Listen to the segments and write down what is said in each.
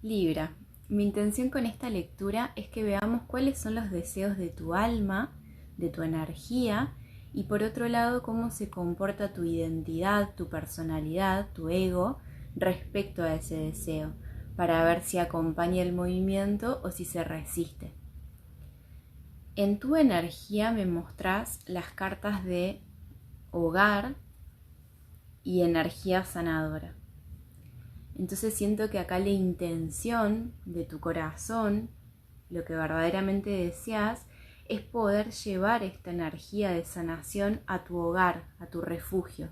Libra, mi intención con esta lectura es que veamos cuáles son los deseos de tu alma, de tu energía, y por otro lado cómo se comporta tu identidad, tu personalidad, tu ego respecto a ese deseo, para ver si acompaña el movimiento o si se resiste. En tu energía me mostrás las cartas de hogar y energía sanadora. Entonces siento que acá la intención de tu corazón, lo que verdaderamente deseas, es poder llevar esta energía de sanación a tu hogar, a tu refugio.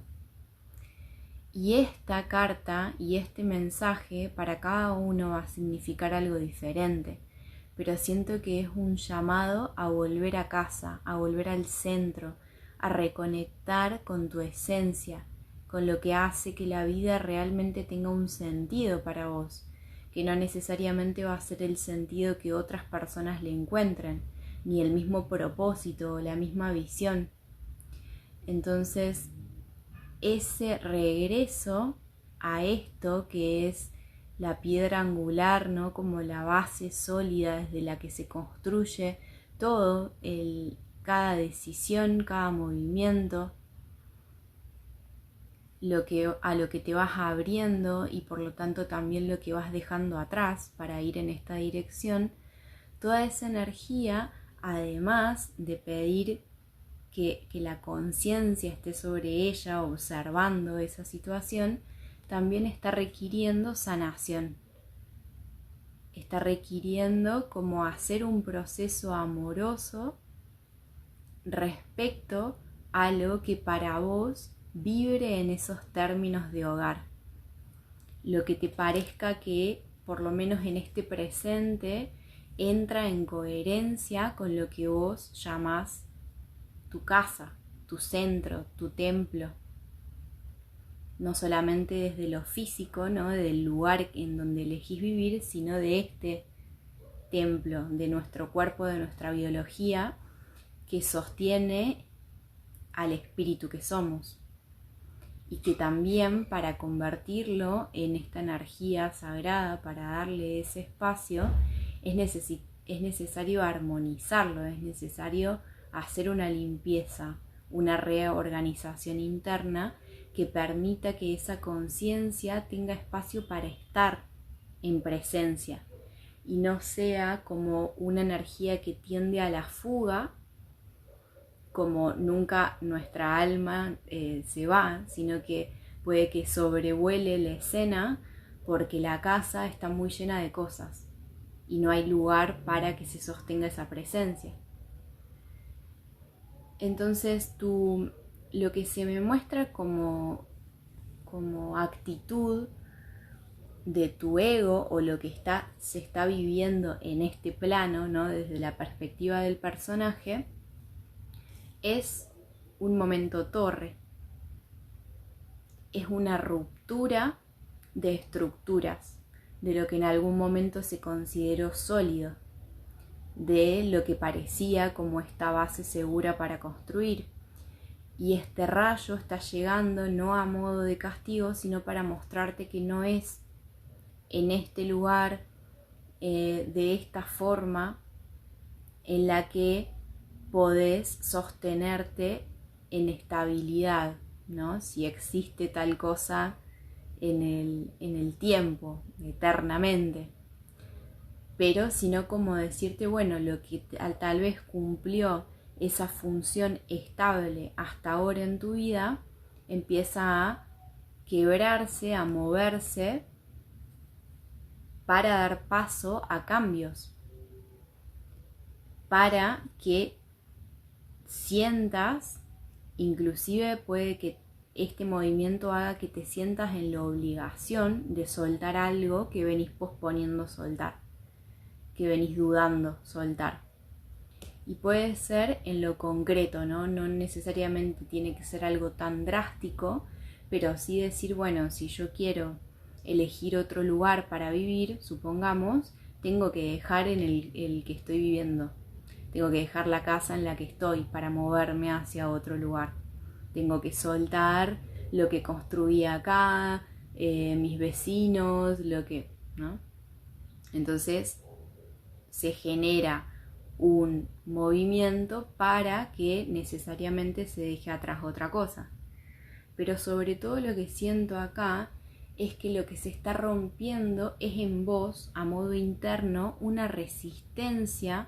Y esta carta y este mensaje para cada uno va a significar algo diferente, pero siento que es un llamado a volver a casa, a volver al centro, a reconectar con tu esencia, con lo que hace que la vida realmente tenga un sentido para vos, que no necesariamente va a ser el sentido que otras personas le encuentren, ni el mismo propósito o la misma visión. Entonces, ese regreso a esto que es la piedra angular, ¿no? Como la base sólida desde la que se construye todo, cada decisión, cada movimiento, a lo que te vas abriendo y por lo tanto también lo que vas dejando atrás para ir en esta dirección, toda esa energía, además de pedir que la conciencia esté sobre ella, observando esa situación, también está requiriendo sanación. Está requiriendo como hacer un proceso amoroso respecto a lo que para vos vibre en esos términos de hogar. Lo que te parezca que, por lo menos en este presente, entra en coherencia con lo que vos llamás tu casa, tu centro, tu templo. No solamente desde lo físico, ¿no? Del lugar en donde elegís vivir, sino de este templo, de nuestro cuerpo, de nuestra biología, que sostiene al espíritu que somos. Y que también para convertirlo en esta energía sagrada, para darle ese espacio, es necesario armonizarlo, es necesario hacer una limpieza, una reorganización interna que permita que esa conciencia tenga espacio para estar en presencia y no sea como una energía que tiende a la fuga, como nunca nuestra alma se va, sino que puede que sobrevuele la escena porque la casa está muy llena de cosas y no hay lugar para que se sostenga esa presencia. Entonces lo que se me muestra como actitud de tu ego o lo que se está viviendo en este plano, ¿no? Desde la perspectiva del personaje, es un momento torre, es una ruptura de estructuras, de lo que en algún momento se consideró sólido, de lo que parecía como esta base segura para construir. Y este rayo está llegando no a modo de castigo, sino para mostrarte que no es en este lugar, de esta forma, en la que podés sostenerte en estabilidad, ¿no? Si existe tal cosa en el tiempo, eternamente. Pero sino como decirte, bueno, lo que tal vez cumplió esa función estable hasta ahora en tu vida, empieza a quebrarse, a moverse para dar paso a cambios, para que sientas, inclusive puede que este movimiento haga que te sientas en la obligación de soltar algo que venís posponiendo soltar, que venís dudando soltar. Y puede ser en lo concreto, ¿no? No necesariamente tiene que ser algo tan drástico, pero sí decir, bueno, si yo quiero elegir otro lugar para vivir, supongamos, tengo que dejar en el que estoy viviendo. Tengo que dejar la casa en la que estoy para moverme hacia otro lugar. Tengo que soltar lo que construí acá, mis vecinos, lo que, ¿no? Entonces se genera un movimiento para que necesariamente se deje atrás otra cosa. Pero sobre todo lo que siento acá es que lo que se está rompiendo es en vos, a modo interno, una resistencia,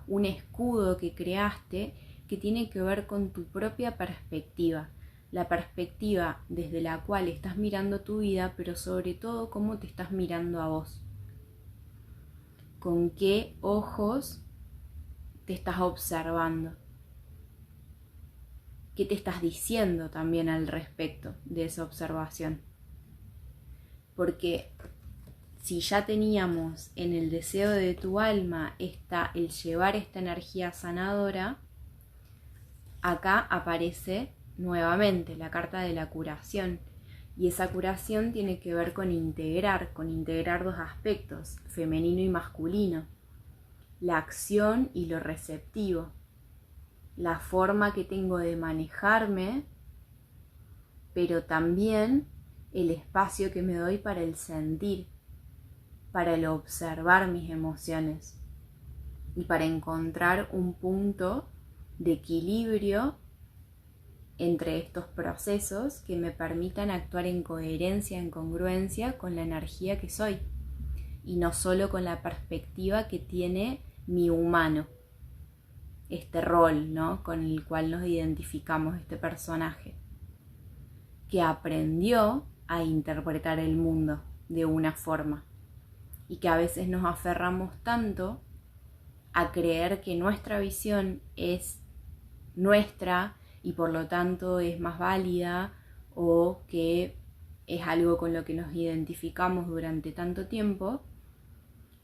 un escudo que creaste que tiene que ver con tu propia perspectiva. La perspectiva desde la cual estás mirando tu vida, pero sobre todo cómo te estás mirando a vos. Con qué ojos te estás observando. ¿Qué te estás diciendo también al respecto de esa observación? Porque si ya teníamos en el deseo de tu alma el llevar esta energía sanadora, acá aparece nuevamente la carta de la curación. Y esa curación tiene que ver con integrar dos aspectos, femenino y masculino. La acción y lo receptivo. La forma que tengo de manejarme, pero también el espacio que me doy para el sentir, para el observar mis emociones y para encontrar un punto de equilibrio entre estos procesos que me permitan actuar en coherencia, en congruencia con la energía que soy y no solo con la perspectiva que tiene mi humano, este rol, ¿no?, con el cual nos identificamos, este personaje que aprendió a interpretar el mundo de una forma y que a veces nos aferramos tanto a creer que nuestra visión es nuestra y por lo tanto es más válida o que es algo con lo que nos identificamos durante tanto tiempo,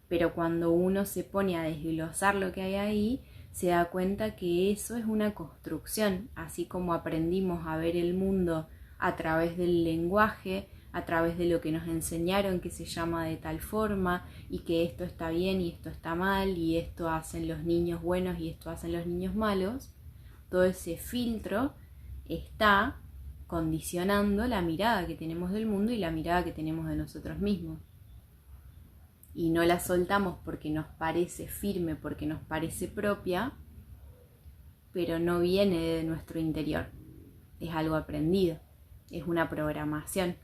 pero cuando uno se pone a desglosar lo que hay ahí, se da cuenta que eso es una construcción, así como aprendimos a ver el mundo a través del lenguaje, a través de lo que nos enseñaron que se llama de tal forma y que esto está bien y esto está mal y esto hacen los niños buenos y esto hacen los niños malos. Todo ese filtro está condicionando la mirada que tenemos del mundo y la mirada que tenemos de nosotros mismos. Y no la soltamos porque nos parece firme, porque nos parece propia, pero no viene de nuestro interior. Es algo aprendido, es una programación.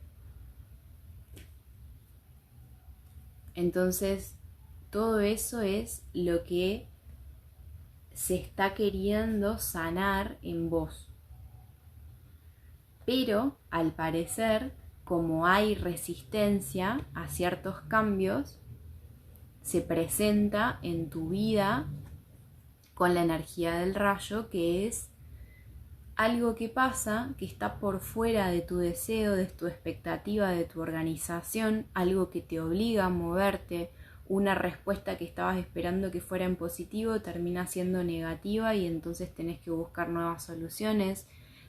Entonces, todo eso es lo que se está queriendo sanar en vos. Pero, al parecer, como hay resistencia a ciertos cambios, se presenta en tu vida con la energía del rayo, que es algo que pasa, que está por fuera de tu deseo, de tu expectativa, de tu organización, algo que te obliga a moverte, una respuesta que estabas esperando que fuera en positivo termina siendo negativa y entonces tenés que buscar nuevas soluciones,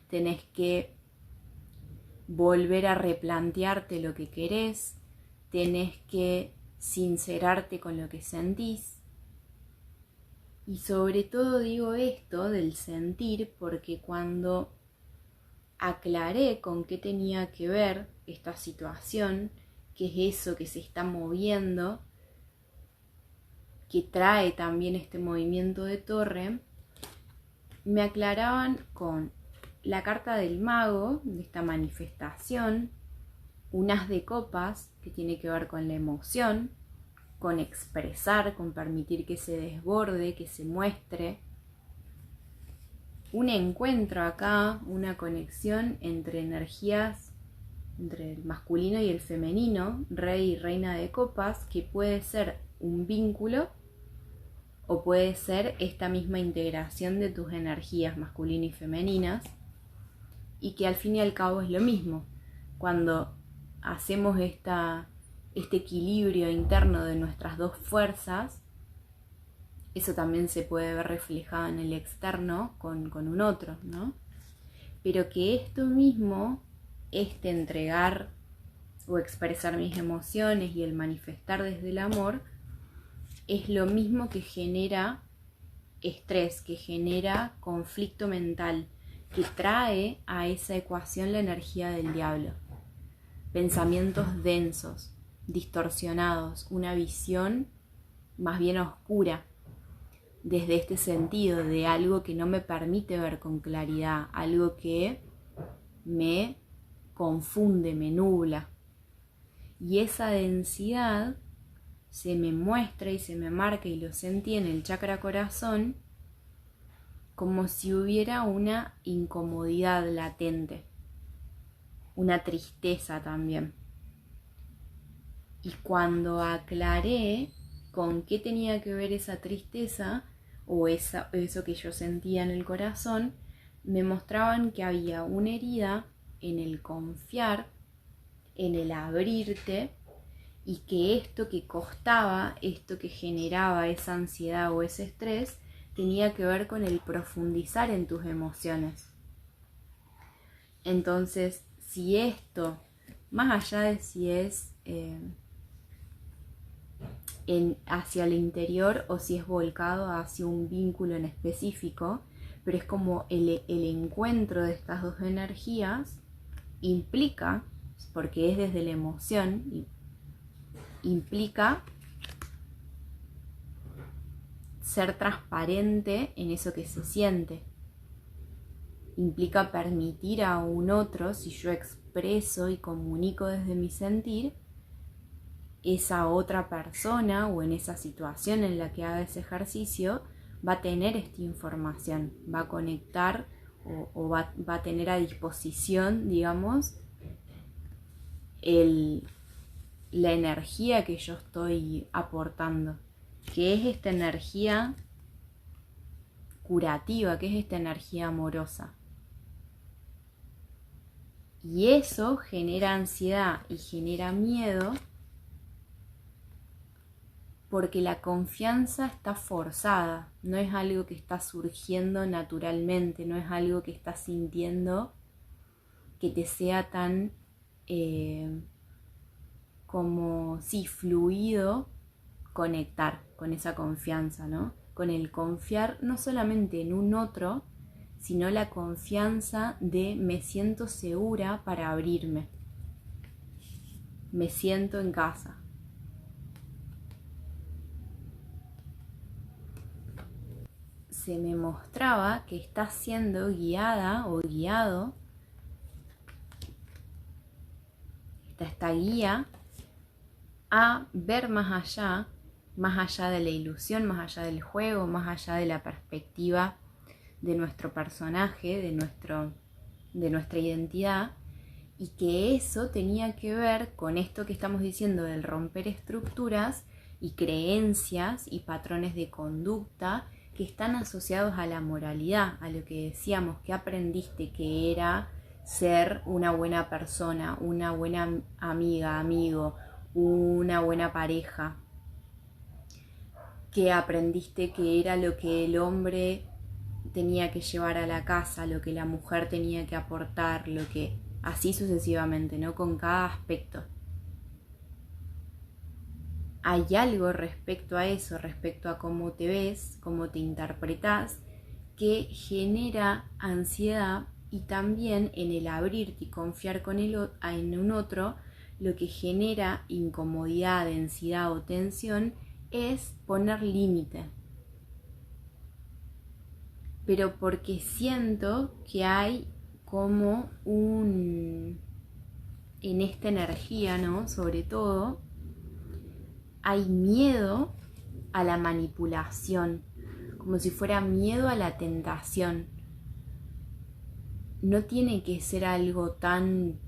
tenés que volver a replantearte lo que querés, tenés que sincerarte con lo que sentís. Y sobre todo digo esto del sentir porque cuando aclaré con qué tenía que ver esta situación, qué es eso que se está moviendo, que trae también este movimiento de torre, me aclaraban con la carta del mago, de esta manifestación, un as de copas que tiene que ver con la emoción, con expresar, con permitir que se desborde, que se muestre. Un encuentro acá, una conexión entre energías, entre el masculino y el femenino, rey y reina de copas, que puede ser un vínculo o puede ser esta misma integración de tus energías masculinas y femeninas, y que al fin y al cabo es lo mismo. Cuando hacemos este equilibrio interno de nuestras dos fuerzas, eso también se puede ver reflejado en el externo con un otro, ¿no? Pero que esto mismo, este entregar o expresar mis emociones y el manifestar desde el amor, es lo mismo que genera estrés, que genera conflicto mental, que trae a esa ecuación la energía del diablo. Pensamientos densos, distorsionados, una visión más bien oscura, desde este sentido de algo que no me permite ver con claridad, algo que me confunde, me nubla. Y esa densidad se me muestra y se me marca y lo sentí en el chakra corazón como si hubiera una incomodidad latente, una tristeza también. Y cuando aclaré con qué tenía que ver esa tristeza o eso que yo sentía en el corazón, me mostraban que había una herida en el confiar, en el abrirte, y que esto que costaba, esto que generaba esa ansiedad o ese estrés, tenía que ver con el profundizar en tus emociones. Entonces, si esto, más allá de si es hacia el interior o si es volcado hacia un vínculo en específico, pero es como el encuentro de estas dos energías implica, porque es desde la emoción, implica ser transparente en eso que se siente. Implica permitir a un otro, si yo expreso y comunico desde mi sentir, esa otra persona o en esa situación en la que haga ese ejercicio va a tener esta información, va a conectar o va a tener a disposición, digamos, la energía que yo estoy aportando, que es esta energía curativa, que es esta energía amorosa. Y eso genera ansiedad y genera miedo porque la confianza está forzada, no es algo que está surgiendo naturalmente, no es algo que estás sintiendo que te sea tan fluido conectar con esa confianza, ¿no? Con el confiar no solamente en un otro, sino la confianza de me siento segura para abrirme, me siento en casa. Se me mostraba que estás siendo guiada o guiado, esta guía, a ver más allá de la ilusión, más allá del juego, más allá de la perspectiva de nuestro personaje, de nuestra identidad, y que eso tenía que ver con esto que estamos diciendo del romper estructuras y creencias y patrones de conducta que están asociados a la moralidad, a lo que decíamos, que aprendiste que era ser una buena persona, una buena amiga, amigo, una buena pareja, que aprendiste que era lo que el hombre tenía que llevar a la casa, lo que la mujer tenía que aportar, lo que así sucesivamente, ¿no? Con cada aspecto. Hay algo respecto a eso, respecto a cómo te ves, cómo te interpretas, que genera ansiedad, y también en el abrirte y confiar en un otro, lo que genera incomodidad, densidad o tensión es poner límite. Pero porque siento que hay como en esta energía, ¿no? Sobre todo, hay miedo a la manipulación, como si fuera miedo a la tentación. No tiene que ser algo tan,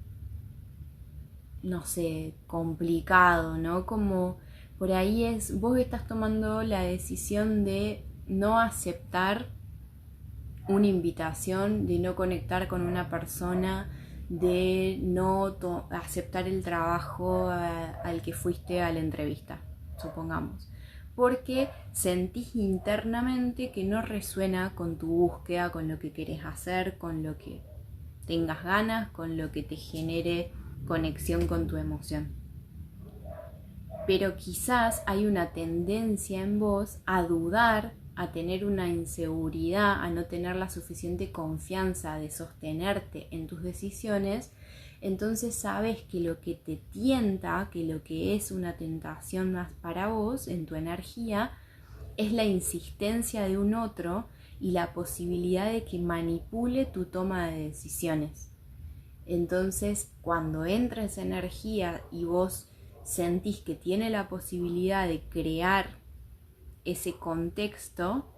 no sé, complicado, ¿no? Como por ahí vos estás tomando la decisión de no aceptar una invitación, de no conectar con una persona, de no aceptar el trabajo al que fuiste a la entrevista, supongamos, porque sentís internamente que no resuena con tu búsqueda, con lo que querés hacer, con lo que tengas ganas, con lo que te genere conexión con tu emoción. Pero quizás hay una tendencia en vos a dudar a tener una inseguridad, a no tener la suficiente confianza de sostenerte en tus decisiones, entonces sabes que lo que te tienta, que lo que es una tentación más para vos en tu energía, es la insistencia de un otro y la posibilidad de que manipule tu toma de decisiones. Entonces, cuando entra esa energía y vos sentís que tiene la posibilidad de crear ese contexto,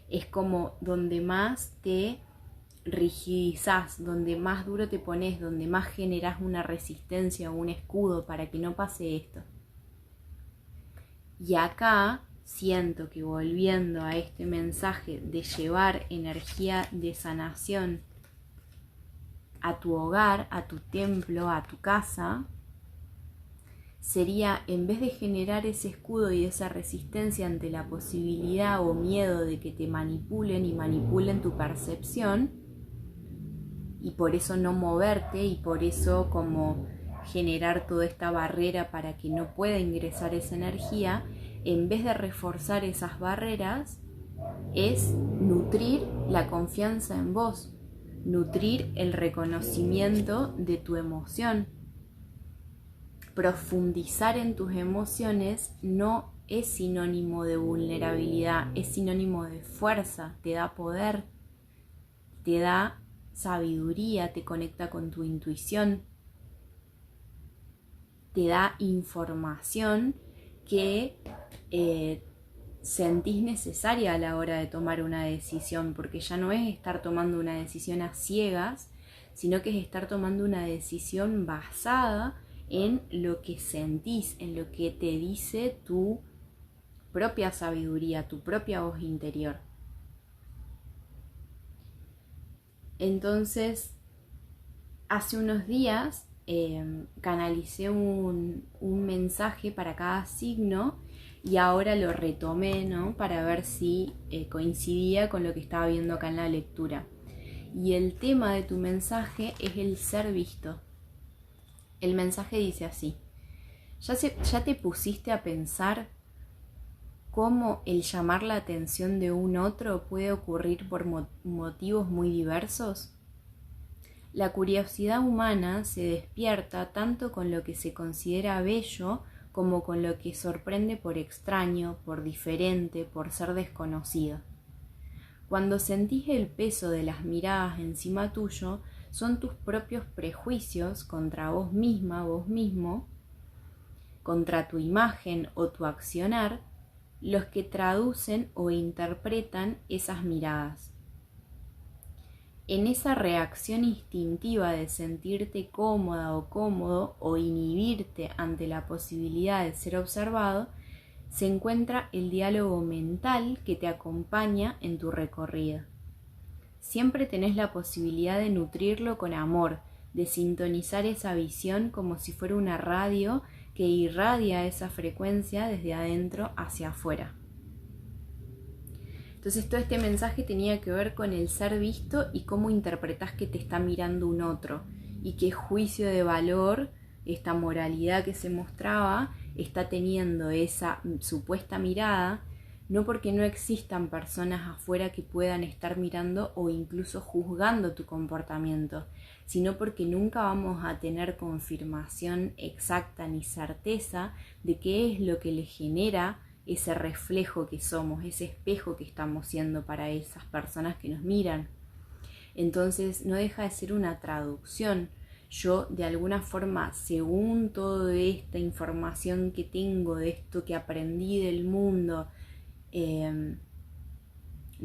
es como donde más te rigidizás, donde más duro te pones, donde más generás una resistencia o un escudo para que no pase esto. Y acá siento que, volviendo a este mensaje de llevar energía de sanación a tu hogar, a tu templo, a tu casa, sería, en vez de generar ese escudo y esa resistencia ante la posibilidad o miedo de que te manipulen y manipulen tu percepción, y por eso no moverte y por eso como generar toda esta barrera para que no pueda ingresar esa energía, en vez de reforzar esas barreras, es nutrir la confianza en vos, nutrir el reconocimiento de tu emoción. Profundizar en tus emociones no es sinónimo de vulnerabilidad, es sinónimo de fuerza, te da poder, te da sabiduría, te conecta con tu intuición, te da información que sentís necesaria a la hora de tomar una decisión, porque ya no es estar tomando una decisión a ciegas, sino que es estar tomando una decisión basada en lo que sentís, en lo que te dice tu propia sabiduría, tu propia voz interior. Entonces, hace unos días canalicé un mensaje para cada signo y ahora lo retomé, ¿no? Para ver si coincidía con lo que estaba viendo acá en la lectura. Y el tema de tu mensaje es el ser visto. El mensaje dice así: ¿Ya te pusiste a pensar cómo el llamar la atención de un otro puede ocurrir por motivos muy diversos? La curiosidad humana se despierta tanto con lo que se considera bello como con lo que sorprende por extraño, por diferente, por ser desconocido. Cuando sentís el peso de las miradas encima tuyo, son tus propios prejuicios contra vos misma, vos mismo, contra tu imagen o tu accionar, los que traducen o interpretan esas miradas. En esa reacción instintiva de sentirte cómoda o cómodo o inhibirte ante la posibilidad de ser observado, se encuentra el diálogo mental que te acompaña en tu recorrido. Siempre tenés la posibilidad de nutrirlo con amor, de sintonizar esa visión como si fuera una radio que irradia esa frecuencia desde adentro hacia afuera. Entonces todo este mensaje tenía que ver con el ser visto y cómo interpretás que te está mirando un otro y qué juicio de valor, esta moralidad que se mostraba, está teniendo esa supuesta mirada, no porque no existan personas afuera que puedan estar mirando o incluso juzgando tu comportamiento, sino porque nunca vamos a tener confirmación exacta ni certeza de qué es lo que le genera ese reflejo que somos, ese espejo que estamos siendo para esas personas que nos miran. Entonces no deja de ser una traducción. Yo de alguna forma, según toda esta información que tengo, de esto que aprendí del mundo, de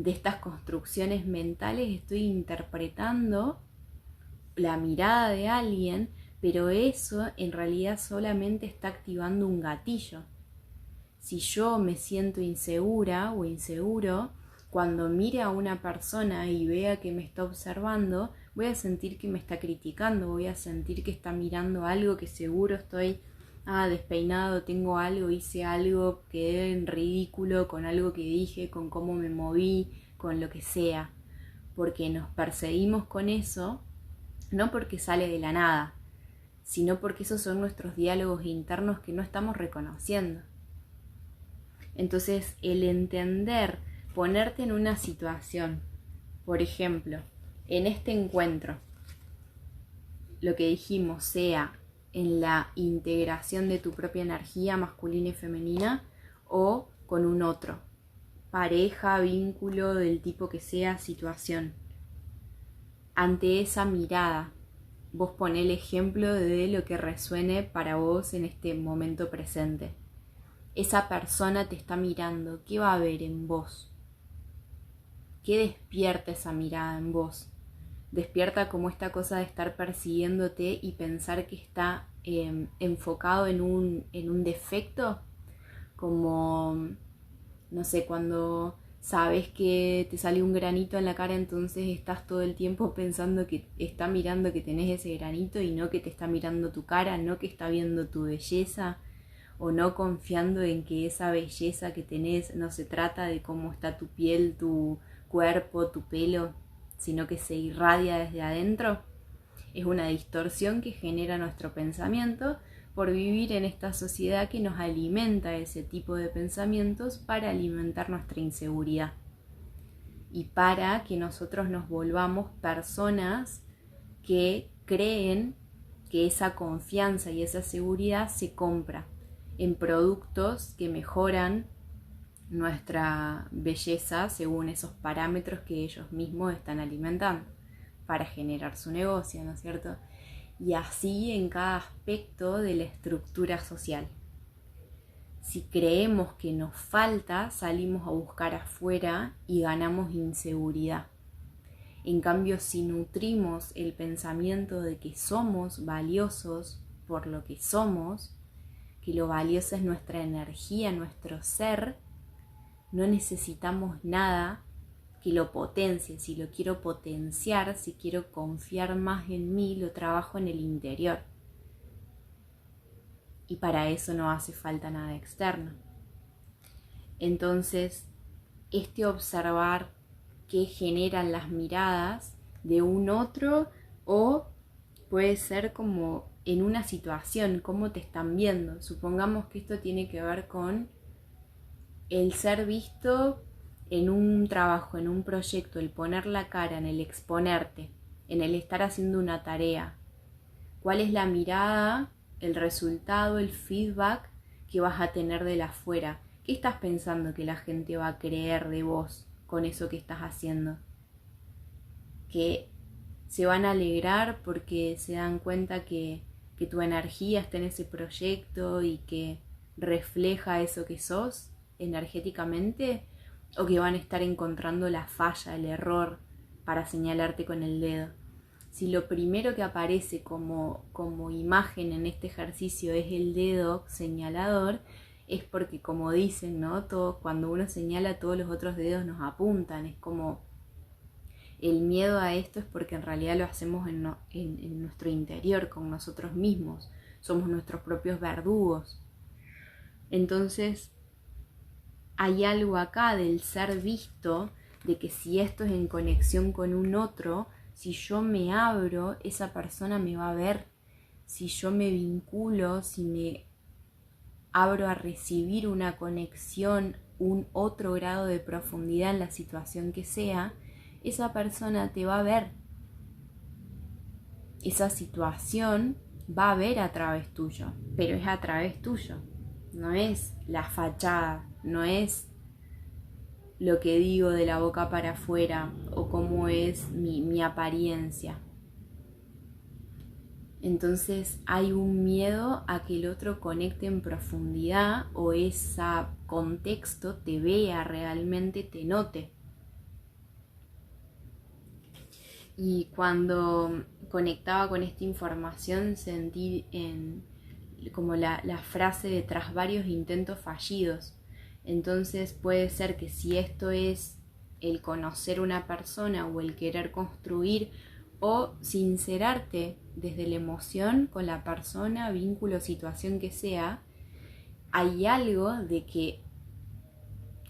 estas construcciones mentales, estoy interpretando la mirada de alguien, pero eso en realidad solamente está activando un gatillo. Si yo me siento insegura o inseguro, cuando mire a una persona y vea que me está observando, voy a sentir que me está criticando, voy a sentir que está mirando algo que seguro estoy despeinado, tengo algo, hice algo, quedé en ridículo con algo que dije, con cómo me moví, con lo que sea. Porque nos perseguimos con eso, no porque sale de la nada, sino porque esos son nuestros diálogos internos que no estamos reconociendo. Entonces, el entender ponerte en una situación, por ejemplo, en este encuentro, lo que dijimos sea en la integración de tu propia energía masculina y femenina o con un otro, pareja, vínculo, del tipo que sea, situación. Ante esa mirada, vos poné el ejemplo de lo que resuene para vos en este momento presente. Esa persona te está mirando, ¿qué va a ver en vos? ¿Qué despierta esa mirada en vos? Despierta como esta cosa de estar persiguiéndote y pensar que está enfocado en un defecto, como, no sé, cuando sabes que te sale un granito en la cara, entonces estás todo el tiempo pensando que está mirando que tenés ese granito y no que te está mirando tu cara, no que está viendo tu belleza, o no confiando en que esa belleza que tenés no se trata de cómo está tu piel, tu cuerpo, tu pelo, sino que se irradia desde adentro. Es una distorsión que genera nuestro pensamiento por vivir en esta sociedad que nos alimenta ese tipo de pensamientos para alimentar nuestra inseguridad y para que nosotros nos volvamos personas que creen que esa confianza y esa seguridad se compra en productos que mejoran nuestra belleza según esos parámetros que ellos mismos están alimentando para generar su negocio, ¿no es cierto? Y así en cada aspecto de la estructura social. Si creemos que nos falta, salimos a buscar afuera y ganamos inseguridad. En cambio, si nutrimos el pensamiento de que somos valiosos por lo que somos, que lo valioso es nuestra energía, nuestro ser, no necesitamos nada que lo potencie. Si lo quiero potenciar, si quiero confiar más en mí, lo trabajo en el interior. Y para eso no hace falta nada externo. Entonces, este observar qué generan las miradas de un otro, o puede ser como en una situación, cómo te están viendo. Supongamos que esto tiene que ver con el ser visto en un trabajo, en un proyecto, el poner la cara, en el exponerte, en el estar haciendo una tarea. ¿Cuál es la mirada, el resultado, el feedback que vas a tener de la afuera? ¿Qué estás pensando que la gente va a creer de vos con eso que estás haciendo? Que se van a alegrar porque se dan cuenta que tu energía está en ese proyecto y que refleja eso que sos energéticamente, o que van a estar encontrando la falla, el error para señalarte con el dedo. Si lo primero que aparece como imagen en este ejercicio es el dedo señalador, es porque, como dicen, ¿no? Cuando uno señala, todos los otros dedos nos apuntan. Es como el miedo a esto es porque en realidad lo hacemos en nuestro interior, con nosotros mismos. Somos nuestros propios verdugos. Entonces, hay algo acá del ser visto, de que si esto es en conexión con un otro, si yo me abro, esa persona me va a ver. Si yo me vinculo, si me abro a recibir una conexión, un otro grado de profundidad en la situación que sea, esa persona te va a ver. Esa situación va a ver a través tuyo, pero es a través tuyo. No es la fachada, no es lo que digo de la boca para afuera o cómo es mi apariencia. Entonces hay un miedo a que el otro conecte en profundidad, o ese contexto te vea realmente, te note. Y cuando conectaba con esta información sentí como la frase de tras varios intentos fallidos. Entonces puede ser que si esto es el conocer una persona o el querer construir o sincerarte desde la emoción con la persona, vínculo, situación que sea, hay algo de que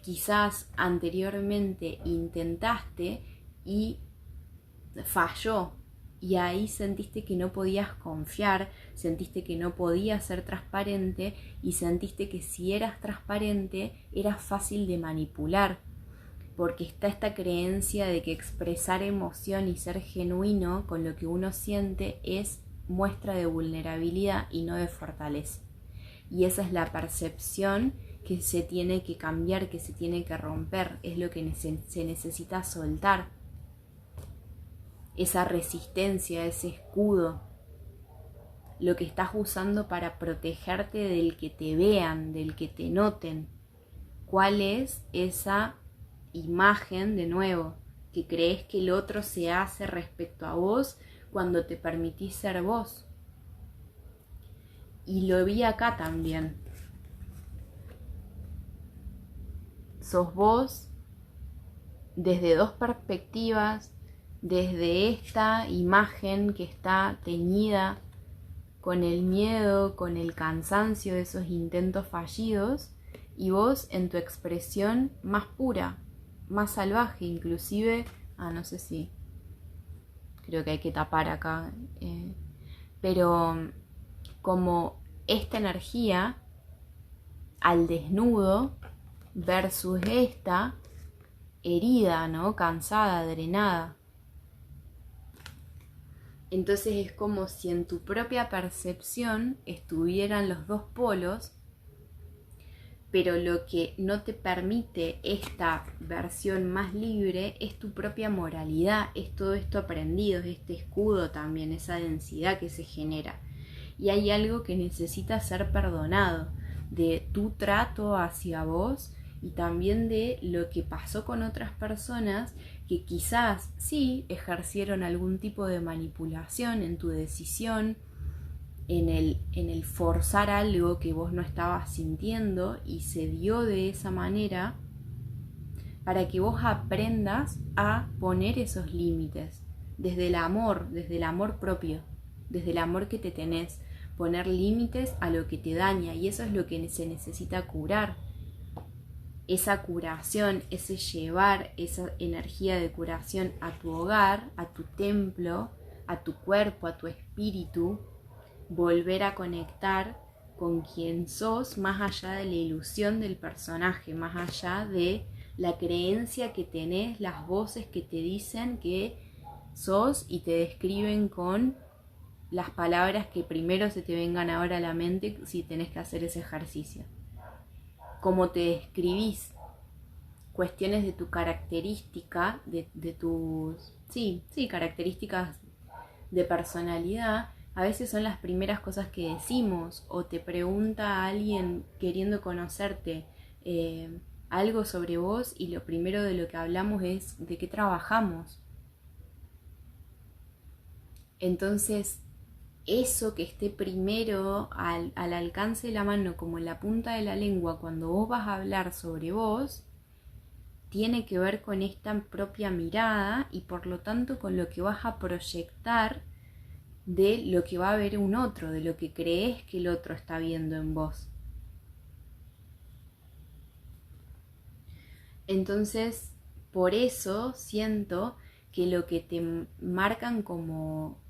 quizás anteriormente intentaste y falló, y ahí sentiste que no podías confiar, sentiste que no podías ser transparente y sentiste que si eras transparente eras fácil de manipular. porque está esta creencia de que expresar emoción y ser genuino con lo que uno siente es muestra de vulnerabilidad y no de fortaleza. Y esa es la percepción que se tiene que cambiar, que se tiene que romper, es lo que se necesita soltar. Esa resistencia, ese escudo, lo que estás usando para protegerte del que te vean, del que te noten. ¿Cuál es esa imagen, de nuevo, que crees que el otro se hace respecto a vos cuando te permitís ser vos? Y lo vi acá también. Sos vos desde dos perspectivas, desde esta imagen que está teñida con el miedo, con el cansancio de esos intentos fallidos, y vos en tu expresión más pura, más salvaje, inclusive, no sé si, creo que hay que tapar acá, pero como esta energía al desnudo versus esta herida, ¿no? Cansada, drenada. Entonces es como si en tu propia percepción estuvieran los dos polos, pero lo que no te permite esta versión más libre es tu propia moralidad, es todo esto aprendido, es este escudo también, esa densidad que se genera. Y hay algo que necesita ser perdonado de tu trato hacia vos y también de lo que pasó con otras personas que quizás sí ejercieron algún tipo de manipulación en tu decisión, en el forzar algo que vos no estabas sintiendo y se dio de esa manera para que vos aprendas a poner esos límites desde el amor propio, desde el amor que te tenés, poner límites a lo que te daña, y eso es lo que se necesita curar. Esa curación, ese llevar esa energía de curación a tu hogar, a tu templo, a tu cuerpo, a tu espíritu, volver a conectar con quien sos más allá de la ilusión del personaje, más allá de la creencia que tenés, las voces que te dicen que sos y te describen con las palabras que primero se te vengan ahora a la mente si tenés que hacer ese ejercicio. Cómo te describís, cuestiones de tu característica, de tus características de personalidad, a veces son las primeras cosas que decimos, o te pregunta a alguien queriendo conocerte algo sobre vos y lo primero de lo que hablamos es de qué trabajamos. Entonces, eso que esté primero al alcance de la mano, como en la punta de la lengua, cuando vos vas a hablar sobre vos, tiene que ver con esta propia mirada y por lo tanto con lo que vas a proyectar de lo que va a ver un otro, de lo que crees que el otro está viendo en vos. Entonces, por eso siento que lo que te marcan como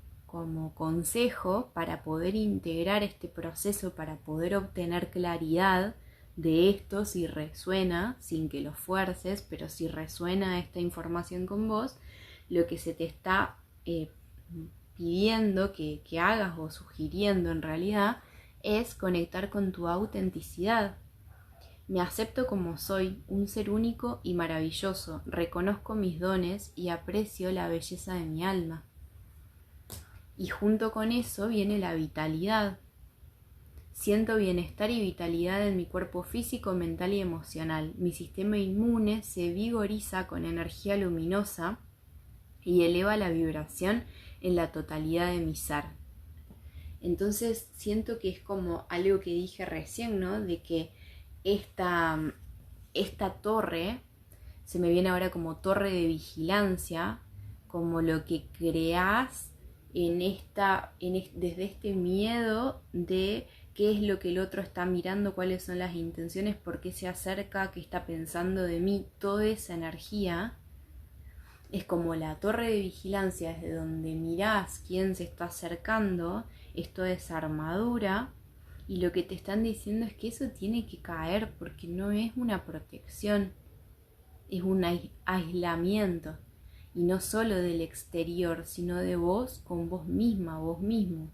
consejo para poder integrar este proceso, para poder obtener claridad de esto, si resuena, sin que lo fuerces, pero si resuena esta información con vos, lo que se te está pidiendo que hagas o sugiriendo en realidad es conectar con tu autenticidad. Me acepto como soy, un ser único y maravilloso, reconozco mis dones y aprecio la belleza de mi alma. Y junto con eso viene la vitalidad. Siento bienestar y vitalidad en mi cuerpo físico, mental y emocional. Mi sistema inmune se vigoriza con energía luminosa y eleva la vibración en la totalidad de mi ser. Entonces siento que es como algo que dije recién, ¿no? De que esta torre, se me viene ahora como torre de vigilancia, como lo que creás desde este miedo de qué es lo que el otro está mirando, cuáles son las intenciones, por qué se acerca, qué está pensando de mí, toda esa energía es como la torre de vigilancia desde donde mirás quién se está acercando, es toda esa armadura, y lo que te están diciendo es que eso tiene que caer porque no es una protección, es un aislamiento, y no solo del exterior, sino de vos con vos misma, vos mismo.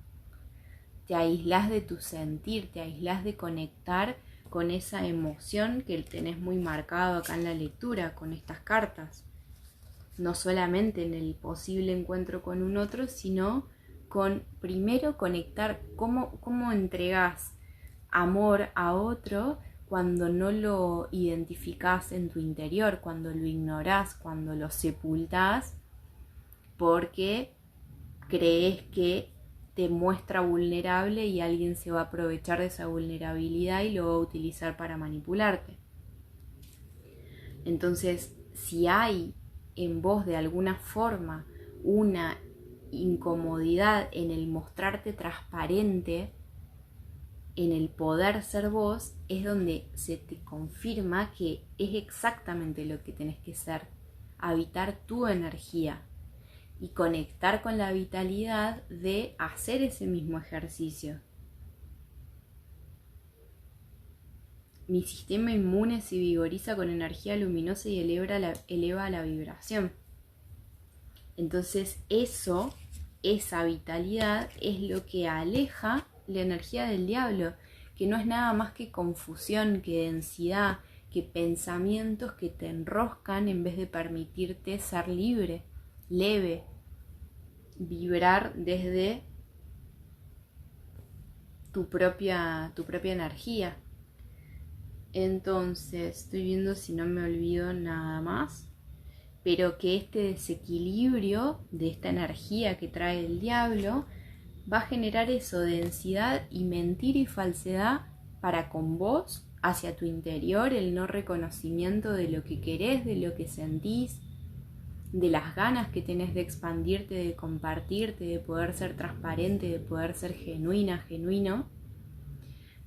Te aislás de tu sentir, te aislás de conectar con esa emoción que tenés muy marcado acá en la lectura, con estas cartas. No solamente en el posible encuentro con un otro, sino con primero conectar cómo entregás amor a otro cuando no lo identificás en tu interior, cuando lo ignorás, cuando lo sepultás, porque crees que te muestra vulnerable y alguien se va a aprovechar de esa vulnerabilidad y lo va a utilizar para manipularte. Entonces, si hay en vos de alguna forma una incomodidad en el mostrarte transparente, en el poder ser vos, es donde se te confirma que es exactamente lo que tenés que ser, habitar tu energía y conectar con la vitalidad de hacer ese mismo ejercicio. Mi sistema inmune se vigoriza con energía luminosa y eleva la vibración. Entonces esa vitalidad es lo que aleja la energía del diablo, que no es nada más que confusión, que densidad, que pensamientos que te enroscan en vez de permitirte ser libre, leve, vibrar desde tu propia energía. Entonces, estoy viendo si no me olvido nada más, pero que este desequilibrio de esta energía que trae el diablo va a generar eso, densidad y mentira y falsedad para con vos, hacia tu interior, el no reconocimiento de lo que querés, de lo que sentís, de las ganas que tenés de expandirte, de compartirte, de poder ser transparente, de poder ser genuina, genuino,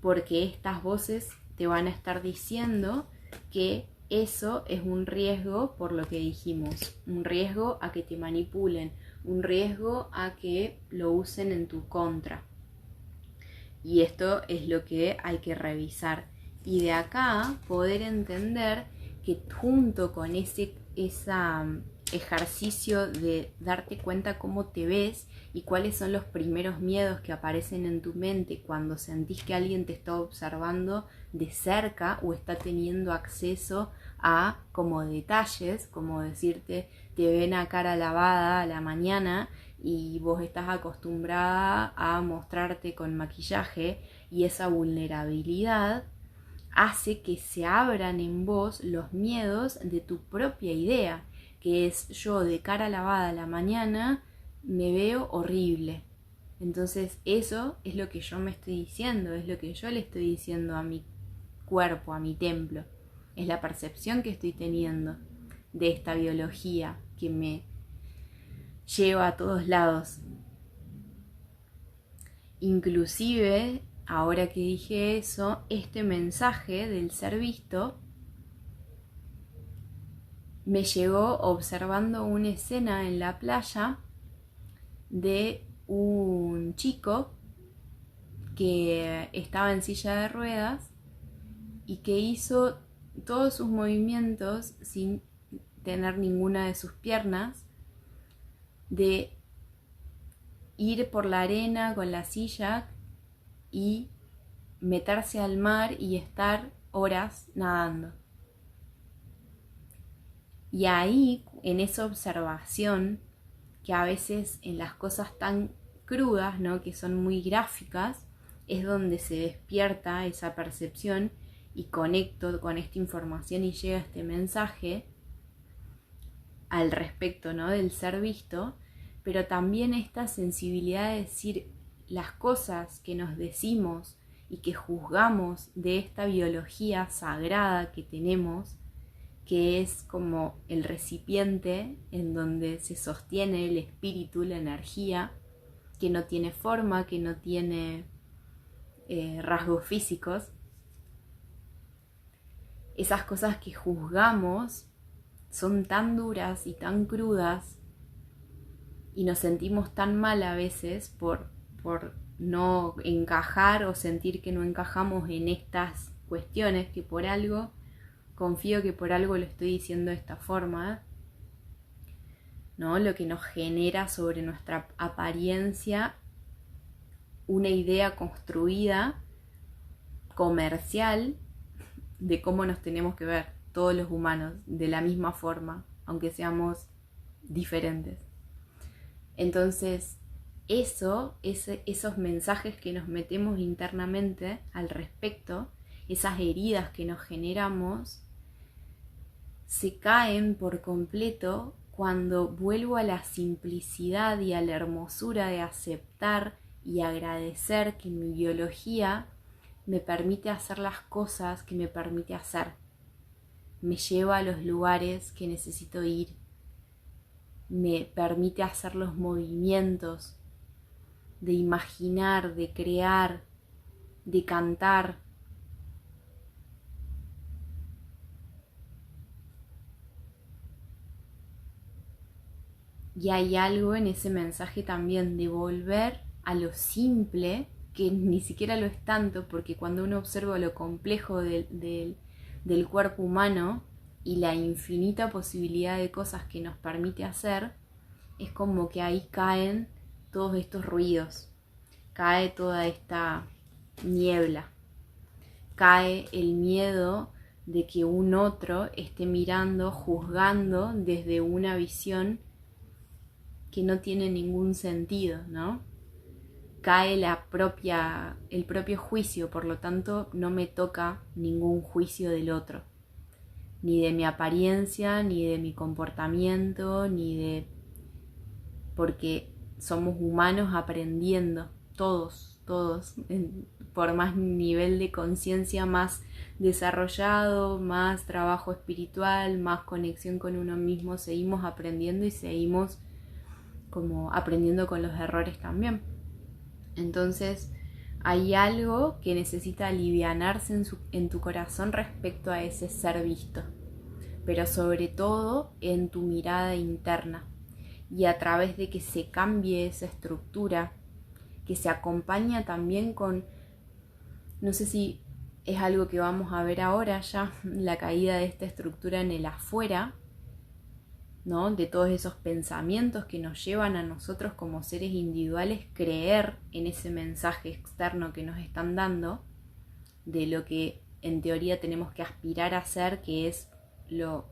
porque estas voces te van a estar diciendo que eso es un riesgo por lo que dijimos, un riesgo a que te manipulen, un riesgo a que lo usen en tu contra. Y esto es lo que hay que revisar. Y de acá poder entender que junto con ese ejercicio de darte cuenta cómo te ves y cuáles son los primeros miedos que aparecen en tu mente cuando sentís que alguien te está observando de cerca o está teniendo acceso a como detalles, como decirte, te ven a cara lavada a la mañana y vos estás acostumbrada a mostrarte con maquillaje, y esa vulnerabilidad hace que se abran en vos los miedos de tu propia idea, que es: yo de cara lavada a la mañana me veo horrible. Entonces eso es lo que yo me estoy diciendo, es lo que yo le estoy diciendo a mi cuerpo, a mi templo. Es la percepción que estoy teniendo de esta biología que me lleva a todos lados. Inclusive, ahora que dije eso, este mensaje del ser visto me llegó observando una escena en la playa de un chico que estaba en silla de ruedas y que hizo todos sus movimientos sin tener ninguna de sus piernas, de ir por la arena con la silla y meterse al mar y estar horas nadando. Y ahí, en esa observación, que a veces en las cosas tan crudas, ¿no?, que son muy gráficas, es donde se despierta esa percepción y conecto con esta información y llega este mensaje al respecto, ¿no?, del ser visto, pero también esta sensibilidad de decir las cosas que nos decimos y que juzgamos de esta biología sagrada que tenemos, que es como el recipiente en donde se sostiene el espíritu, la energía, que no tiene forma, que no tiene rasgos físicos. Esas cosas que juzgamos son tan duras y tan crudas y nos sentimos tan mal a veces por no encajar o sentir que no encajamos en estas cuestiones, que por algo confío que por algo lo estoy diciendo de esta forma, ¿no? Lo que nos genera sobre nuestra apariencia una idea construida, comercial, de cómo nos tenemos que ver todos los humanos de la misma forma, aunque seamos diferentes. Entonces, esos mensajes que nos metemos internamente al respecto, esas heridas que nos generamos, se caen por completo cuando vuelvo a la simplicidad y a la hermosura de aceptar y agradecer que mi biología me permite hacer las cosas que me permite hacer, me lleva a los lugares que necesito ir, me permite hacer los movimientos de imaginar, de crear, de cantar. Y hay algo en ese mensaje también de volver a lo simple, que ni siquiera lo es tanto, porque cuando uno observa lo complejo del cuerpo humano y la infinita posibilidad de cosas que nos permite hacer, es como que ahí caen todos estos ruidos, cae toda esta niebla, cae el miedo de que un otro esté mirando, juzgando desde una visión que no tiene ningún sentido, ¿no? Cae el propio juicio, por lo tanto no me toca ningún juicio del otro, ni de mi apariencia, ni de mi comportamiento, porque somos humanos aprendiendo, todos, por más nivel de conciencia más desarrollado, más trabajo espiritual, más conexión con uno mismo, seguimos aprendiendo y seguimos como aprendiendo con los errores también. Entonces hay algo que necesita alivianarse en tu corazón respecto a ese ser visto, pero sobre todo en tu mirada interna, y a través de que se cambie esa estructura, que se acompaña también con, no sé si es algo que vamos a ver ahora ya, la caída de esta estructura en el afuera, ¿no? De todos esos pensamientos que nos llevan a nosotros como seres individuales creer en ese mensaje externo que nos están dando de lo que en teoría tenemos que aspirar a ser, que es lo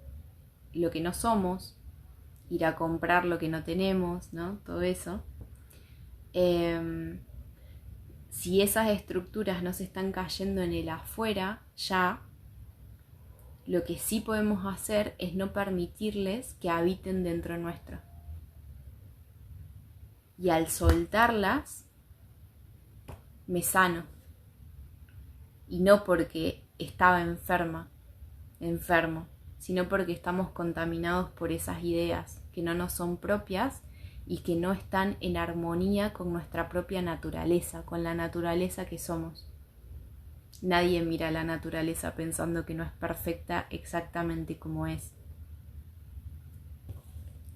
que no somos, ir a comprar lo que no tenemos, ¿no? Todo eso. Si esas estructuras no se están cayendo en el afuera ya, lo que sí podemos hacer es no permitirles que habiten dentro nuestro. Y al soltarlas, me sano. Y no porque estaba enfermo, sino porque estamos contaminados por esas ideas que no nos son propias y que no están en armonía con nuestra propia naturaleza, con la naturaleza que somos. Nadie mira la naturaleza pensando que no es perfecta exactamente como es.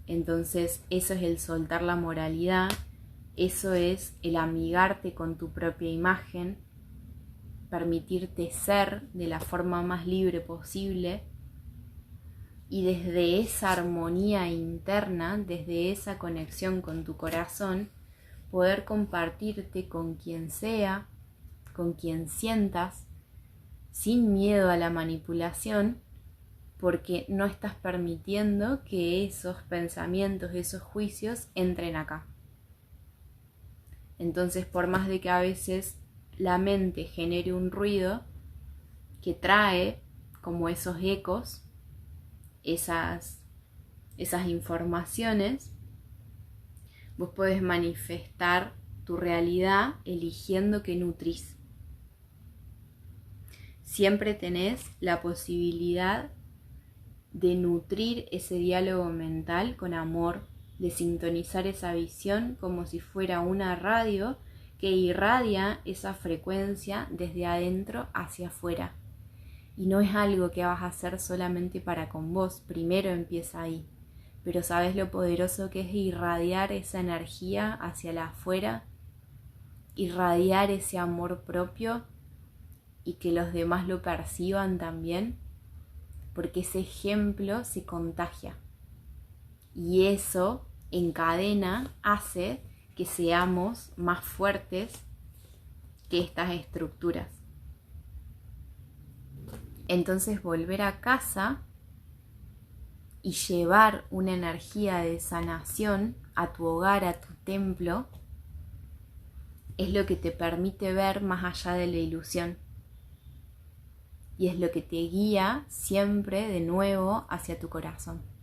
Entonces eso es el soltar la moralidad, eso es el amigarte con tu propia imagen, permitirte ser de la forma más libre posible y desde esa armonía interna, desde esa conexión con tu corazón, poder compartirte con quien sea, con quien sientas, sin miedo a la manipulación, porque no estás permitiendo que esos pensamientos, esos juicios entren acá. Entonces, por más de que a veces la mente genere un ruido que trae como esos ecos, esas informaciones, vos podés manifestar tu realidad eligiendo qué nutrís. Siempre tenés la posibilidad de nutrir ese diálogo mental con amor, de sintonizar esa visión como si fuera una radio que irradia esa frecuencia desde adentro hacia afuera. Y no es algo que vas a hacer solamente para con vos, primero empieza ahí. Pero ¿sabes lo poderoso que es irradiar esa energía hacia la afuera? Irradiar ese amor propio y que los demás lo perciban también. porque ese ejemplo se contagia y eso en cadena hace que seamos más fuertes que estas estructuras. Entonces volver a casa y llevar una energía de sanación a tu hogar, a tu templo, es lo que te permite ver más allá de la ilusión. Y es lo que te guía siempre de nuevo hacia tu corazón.